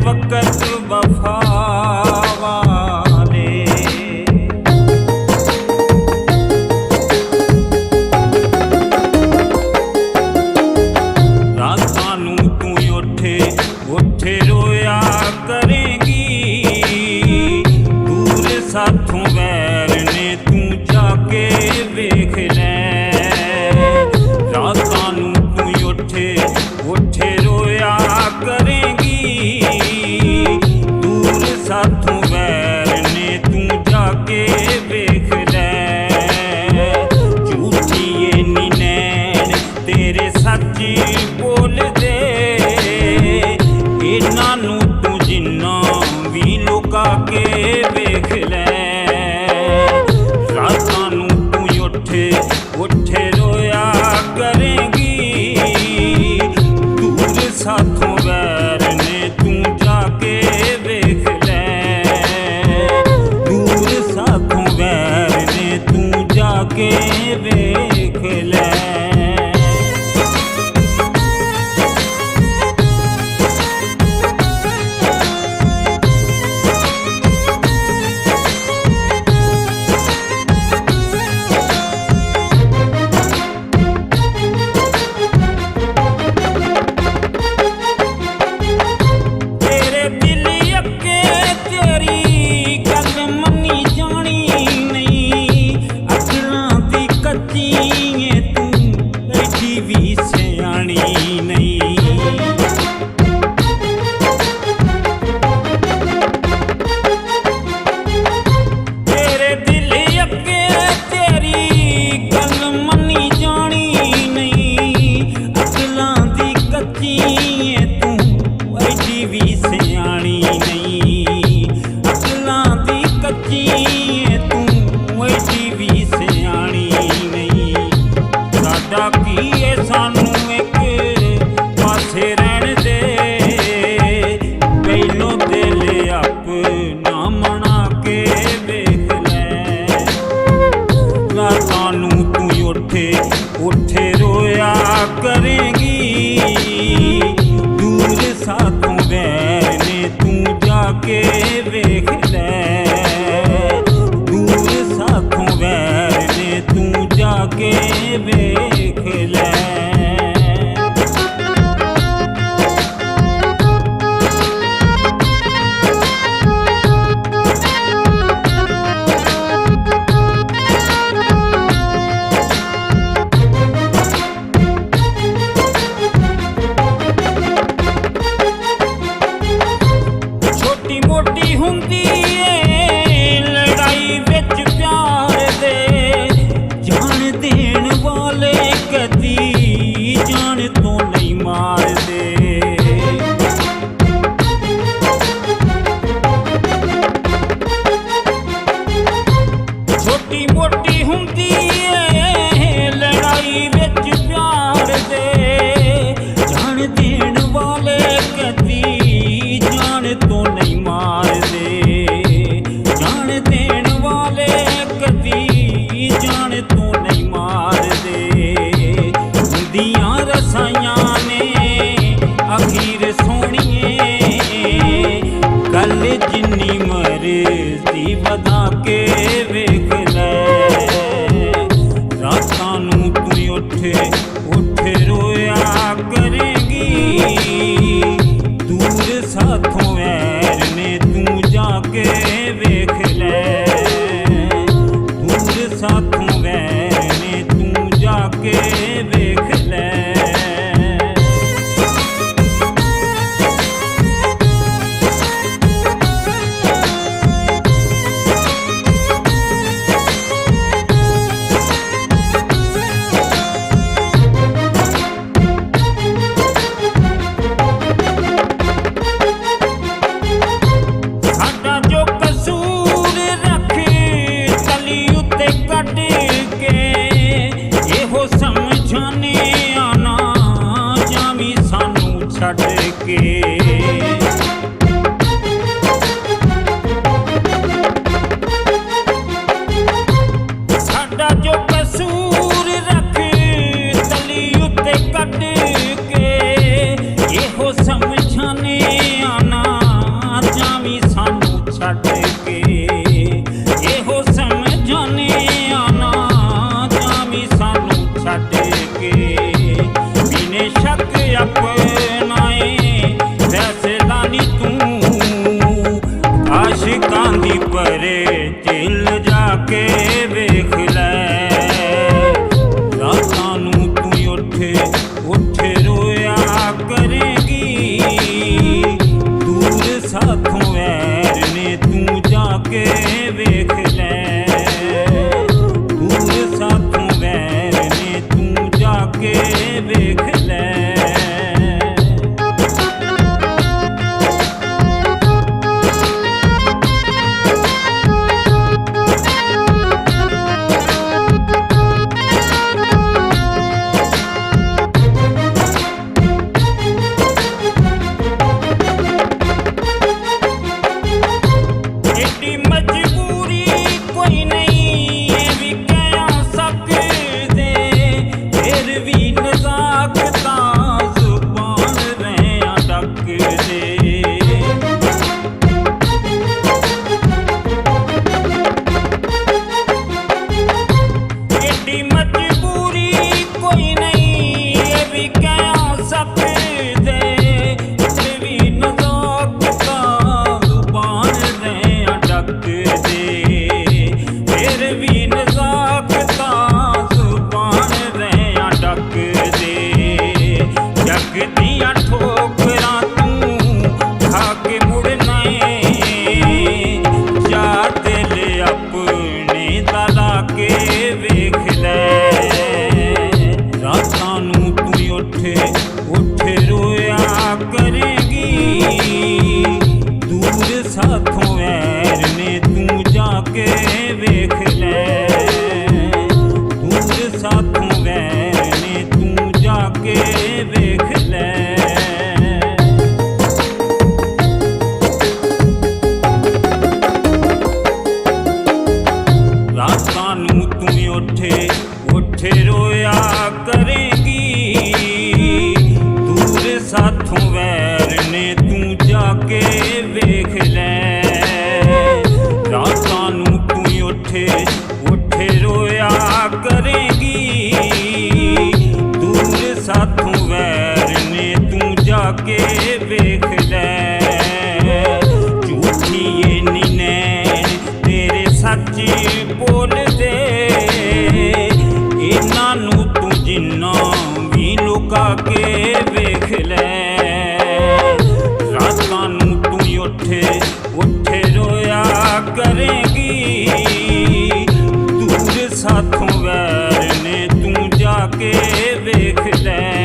वक़्त वफा वाले। रातां नूं तू उठे उठे रोया करेंगी, दूर साथों वैर ने तू जाके वेख लै। रातां नूं तू उठे उठे रोया करेंगी, दूर साथों वैर ने तू जाके वेख लै। झूठी ये नी नैन तेरे सच बोल दे, इन्हां नूं तू जिन्ना भी लुका के वेख लै। रातां नूं तू उठे उठे रोया करेंगी, दूर साथों वैर ने तू जाके वेख लै। दूर साथों वैर ने तू जाके वेख लै। उठे रोया करेंगी, दूर साथों वैर ने तू जाके वेख लै। दूर साथों वैर ने तू जाके वेख लै। मोटी हुंदी लड़ाई विच प्यार दे, जान देण वाले कदी जान तो नहीं मारदे। छोटी मोटी हुंदी लड़ाई विच प्यार दे, जान देण वाले कदी जान तो नहीं मारदे। जान देण वाले कदी जान तो नहीं मारदे। हुंदियां रसाइयां ने अखीर सोहणिए, गल जिन्नी मर्जी वधा के वेख लै। रातां नूं तू उठे उठे रोया करेंगी, दूर साथों वैर ने तू जाके वेख लै। दूर साथों वैर ने तू जाके वेख लै। ਕੇ ਵੇਖ ਲੈ। ਰਾਤਾਂ ਨੂੰ ਤੂੰ ਉੱਠ ਉੱਠ ਰੋਇਆ ਕਰੇਗੀ, ਦੂਰ ਸਾਥੋਂ ਵੈਰ ਨੇ ਤੂੰ ਜਾ ਕੇ ਵੇਖ ਲੈ। ਦੂਰ ਸਾਥੋਂ ਵੈਰ ਨੇ ਤੂੰ ਜਾ ਕੇ ਵੇਖ ਲੈ। ਮਜਬੂਰੀ ਕੋਈ ਨਹੀਂ ਇਹ ਵੀ ਕਹਿ ਸਕਦੇ, ਫਿਰ ਵੀ ਨਜ਼ਾਕ ਤਾਂ ਜ਼ੁਬਾਨ ਰਹਿਆਂ ਡੱਕਦੇ। ਏਡੀ ਮਜਬੂਰੀ ਕੋਈ ਨਹੀਂ ਇਹ ਵੀ ਕਹਿ ਸਕਦੇ, ਫਿਰ ਵੀ ਨਜ਼ਾਕ ਤਾਂ ਜ਼ੁਬਾਨ ਰਹਿਆਂ ਡੱਕਦੇ। ਫਿਰ ਵੀ ਨਜ਼ਾਕ ਤਾਂ ਜ਼ੁਬਾਨ ਰਹਿਆਂ ਡੱਕਦੇ। ਜੱਗ ਦੀਆਂ ਠੋਕਰਾਂ ਤੂੰ ਖਾ ਕੇ ਮੁੜਨਾ ਏ, ਜਾ ਦਿਲ ਆਪਣੇ ਦਾ ਲਾ ਕੇ ਵੇਖ ਲੈ। ਰਾਤਾਂ ਨੂੰ ਤੂੰ ਉੱਠ ਉੱਠ ਰੋਇਆ ਕਰੇਗੀ, ਦੂਰ ਸਾਥੋਂ ਵੈਰ ਨੇ ਤੂੰ ਜਾ ਕੇ ਵੇਖ ਲੈ। ਦੂਰ ਸਾਥੋਂ ਵੈਰ ਨੇ ਤੂੰ ਜਾ ਕੇ ਵੇਖ ਲੈ। ਰਾਤਾਂ ਨੂੰ ਤੂੰ ਉੱਠ ਉੱਠ ਰੋਇਆ ਕਰੇਗੀ, ਦੂਰ ਸਾਥੋਂ ਵੈਰ ਨੇ ਤੂੰ ਜਾ ਕੇ ਵੇਖ ਲੈ। ਰਾਤਾਂ ਨੂੰ ਤੂੰ ਉੱਠ ਉੱਠ ਰੋਇਆ ਕਰੇਗੀ, ਦੂਰ ਸਾਥੋਂ ਵੈਰ ਨੇ ਤੂੰ ਜਾ ਕੇ ਵੇਖ ਲੈ। ਝੂਠੀ ਏ ਨੀ ਨੈਣ ਤੇਰੇ ਸੱਚ ਬੋਲਦੇ, ਇਹਨਾਂ ਨੂੰ ਤੂੰ ਜਿੰਨਾ ਵੀ ਲੁਕਾ ਕੇ ਵੇਖ ਲੈ। ਰਾਤਾਂ ਨੂੰ ਤੂੰ ਉੱਠ ਉੱਠ ਰੋਇਆ ਕਰੇਗੀ, ਦੂਰ ਸਾਥੋਂ ਵੈਰ ਨੇ ਤੂੰ ਜਾ ਕੇ ਵੇਖ ਲੈ।